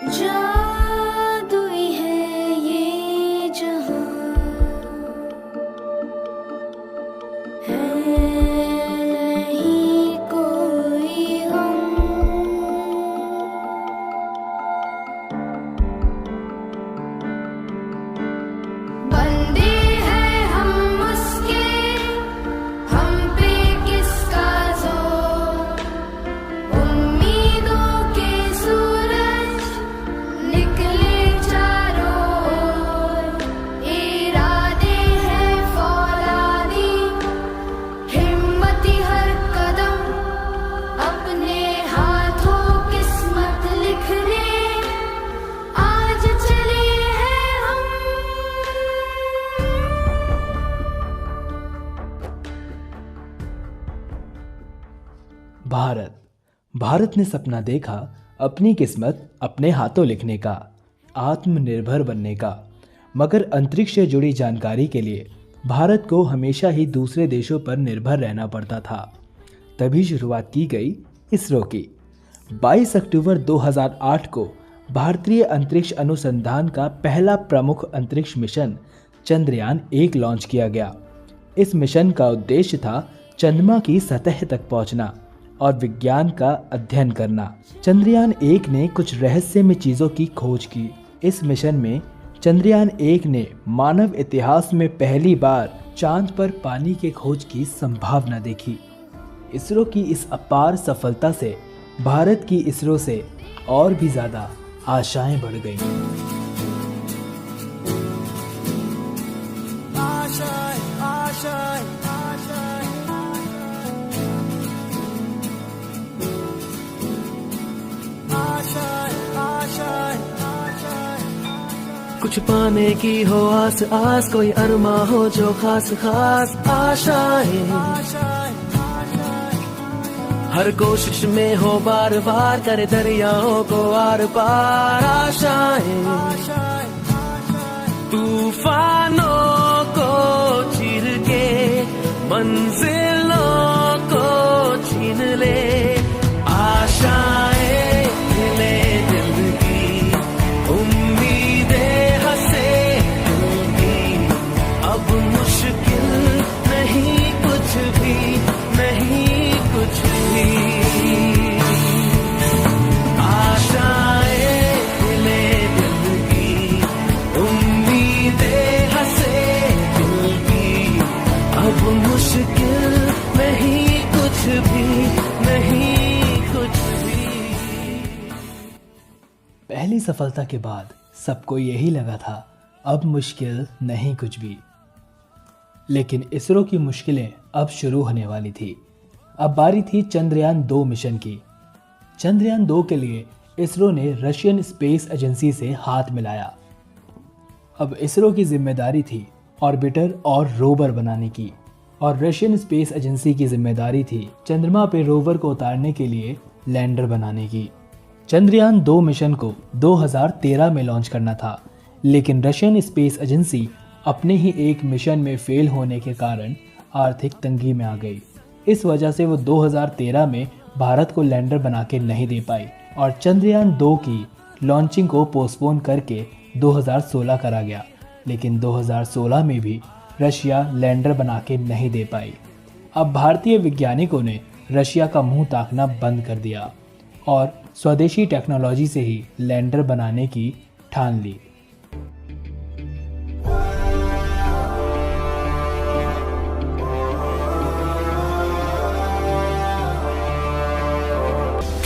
जादुई है ये जहां, है नहीं कोई गम। बंदे हैं हम उसके, हम पे किसका जोर। उम्मीदों के सूरज निकले चारों ओर। इरादे हैं फौलादी, हिम्मती हर कदम। अपने हाथों किस्मत लिखने आज चले हैं हम। भारत ने सपना देखा अपनी किस्मत अपने हाथों लिखने का, आत्मनिर्भर बनने का। मगर अंतरिक्ष से जुड़ी जानकारी के लिए भारत को हमेशा ही दूसरे देशों पर निर्भर रहना पड़ता था। तभी शुरुआत की गई इसरो की। 22 अक्टूबर 2008 को भारतीय अंतरिक्ष अनुसंधान का पहला प्रमुख अंतरिक्ष मिशन चंद्रयान-1 लॉन्च किया गया। इस मिशन का उद्देश्य था चंद्रमा की सतह तक पहुंचना और विज्ञान का अध्ययन करना। चंद्रयान-1 ने कुछ रहस्यमय चीजों की खोज की। इस मिशन में चंद्रयान-1 ने मानव इतिहास में पहली बार चांद पर पानी के खोज की संभावना देखी। इसरो की इस अपार सफलता से भारत की इसरो से और भी ज्यादा आशाएं बढ़ गईं। कुछ पाने की हो आस आस, कोई अरमा हो जो खास खास आशाएं। हर कोशिश में हो बार बार, करे दरियाओं को आर पार आशाएं। तूफानों को चीर के मंजिलों को छीन ले आशाएं। ले दिल की उम्मीदें हंसे दिल की, अब मुश्किल नहीं कुछ भी, नहीं कुछ भी। आशाएं ले दिल की उम्मीदें हंसे दिल की, अब मुश्किल नहीं कुछ भी, नहीं कुछ भी। पहली सफलता के बाद सबको यही लगा था अब मुश्किल नहीं कुछ भी। लेकिन इसरो की मुश्किलें अब शुरू होने वाली थी। अब बारी थी चंद्रयान-2 मिशन की। चंद्रयान-2 के लिए इसरो ने रशियन स्पेस एजेंसी से हाथ मिलाया। अब इसरो की जिम्मेदारी थी ऑर्बिटर और रोवर बनाने की, और रशियन स्पेस एजेंसी की जिम्मेदारी थी चंद्रमा पे रोवर को उतारने के लिए लैंडर बनाने की। चंद्रयान-2 मिशन को 2013 में लॉन्च करना था, लेकिन रशियन स्पेस एजेंसी अपने ही एक मिशन में फेल होने के कारण आर्थिक तंगी में आ गई। इस वजह से वो 2013 में भारत को लैंडर बना के नहीं दे पाई और चंद्रयान-2 की लॉन्चिंग को पोस्टपोन करके 2016 करा गया। लेकिन 2016 में भी रशिया लैंडर बना के नहीं दे पाई। अब भारतीय वैज्ञानिकों ने रशिया का मुंह ताकना बंद कर दिया और स्वदेशी टेक्नोलॉजी से ही लैंडर बनाने की ठान ली।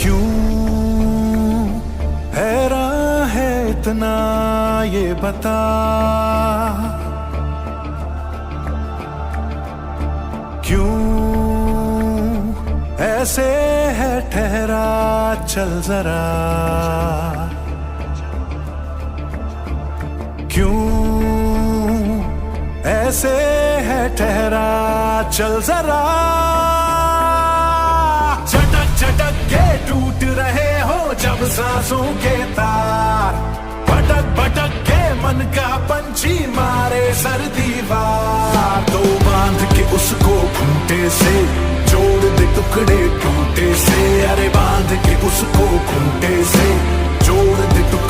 क्यों हैरान है इतना ये बता, क्यों ऐसे है ठहरा चल जरा, क्यों ऐसे है ठहरा चल जरा। झटक झटक के टूट रहे हो जब सांसों के तार, भटक भटक के मन का पंछी मारे सर दीवार। तो बांध के उसको खूंटे से जोड़ दे टुकड़े टूटे से, अरे बांध के उसको खूंटे से जोड़ दे टुकड़े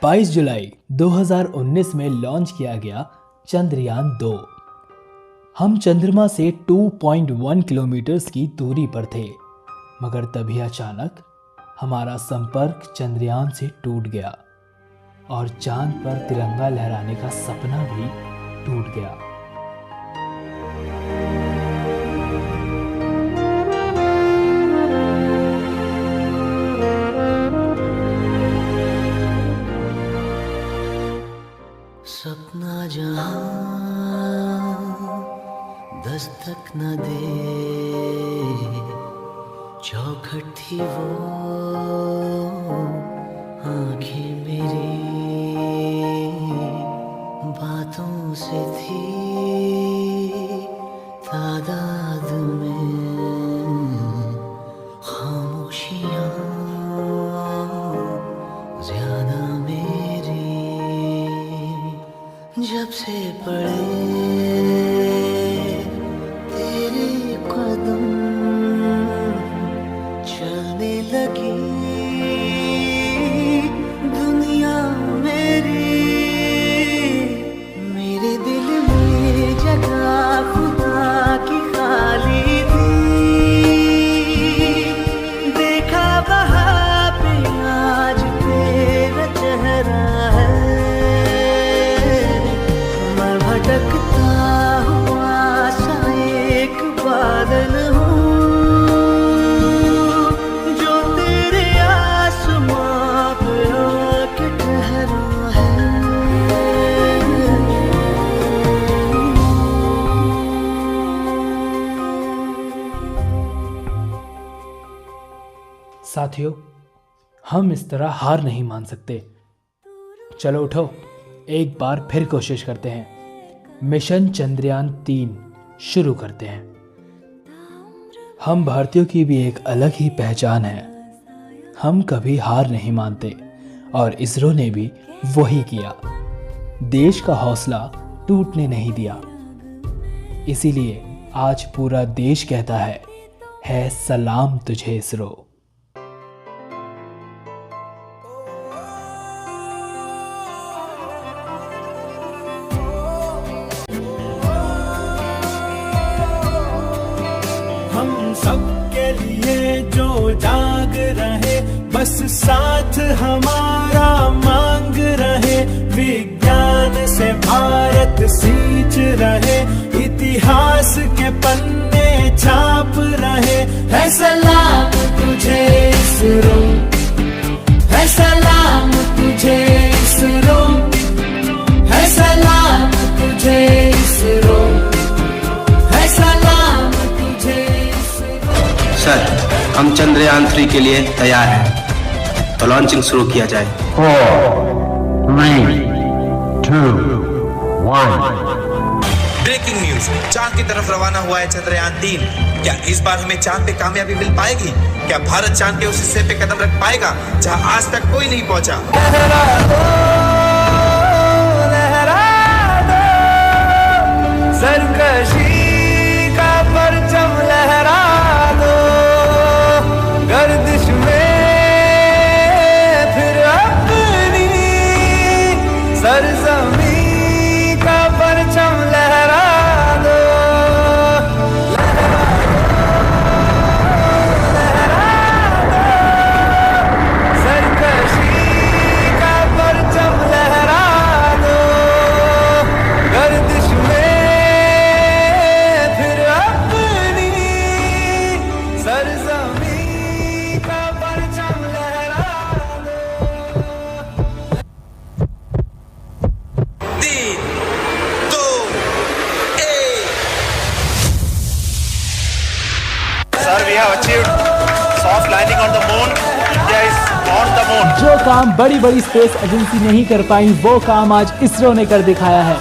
22 जुलाई 2019 में लॉन्च किया गया चंद्रयान 2। हम चंद्रमा से 2.1 किलोमीटर की दूरी पर थे, मगर तभी अचानक हमारा संपर्क चंद्रयान से टूट गया और चांद पर तिरंगा लहराने का सपना भी टूट गया। सपना जहां दस्तक न दे, चौखट थी वो आंखें मेरी, बातों से थी तादाद में खामोशियां ज्यादा मेरी। जब से पड़े तेरे कदम, चलने लगी दुनिया मेरी। मेरे दिल में जगह खुदा की खाली थी, देखा वहाँ पे आज तेरा चेहरा है। मैं भटकता हुआ सा एक बादल हूँ, जो तेरे आसमां पे आके ठहरा है। साथियों, हम इस तरह हार नहीं मान सकते। चलो उठो, एक बार फिर कोशिश करते हैं। मिशन चंद्रयान 3 शुरू करते हैं। हम भारतीयों की भी एक अलग ही पहचान है। हम कभी हार नहीं मानते और इसरो ने भी वही किया। देश का हौसला टूटने नहीं दिया। इसीलिए आज पूरा देश कहता है सलाम तुझे इसरो। हम सबके लिए जो जाग रहे, बस साथ हमारा मांग रहे। विज्ञान से भारत सींच रहे, इतिहास के पन्ने छाप रहे। है सलाम तुझे इसरो, है सलाम तुझे इसरो, है सलाम तुझे इसरो, है सलाम तुझे इसरो। सर, हम चंद्रयान 3 के लिए तैयार हैं, तो लॉन्चिंग शुरू किया जाए। 4, 3, 2, 1। ब्रेकिंग न्यूज, चांद की तरफ रवाना हुआ है चंद्रयान 3। क्या इस बार हमें चांद पे कामयाबी मिल पाएगी? क्या भारत चांद के उस हिस्से पे कदम रख पाएगा जहां आज तक कोई नहीं पहुंचा? लहरा दो, सरकशी का परचम लहरा दो, गर्दिश में फिर अपनी सरजमी का परचम लहरा दो। सरकशी का परचम लहरा दो, गर्दिश में फिर अपनी सरजमी का परचम लहरा दो। 3, 2, 1। Sir, we have achieved soft landing on the moon. India is on the moon. जो काम बड़ी बड़ी स्पेस एजेंसी नहीं कर पाई, वो काम आज इसरो ने कर दिखाया है।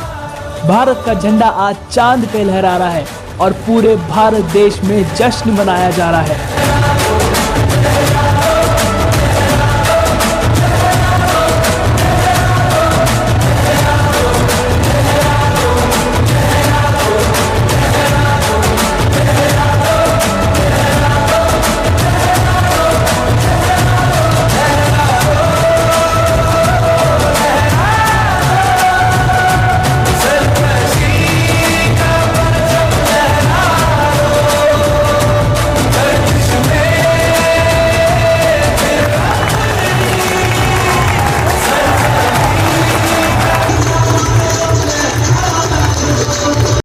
भारत का झंडा आज चांद पे लहरा रहा है और पूरे भारत देश में जश्न मनाया जा रहा है।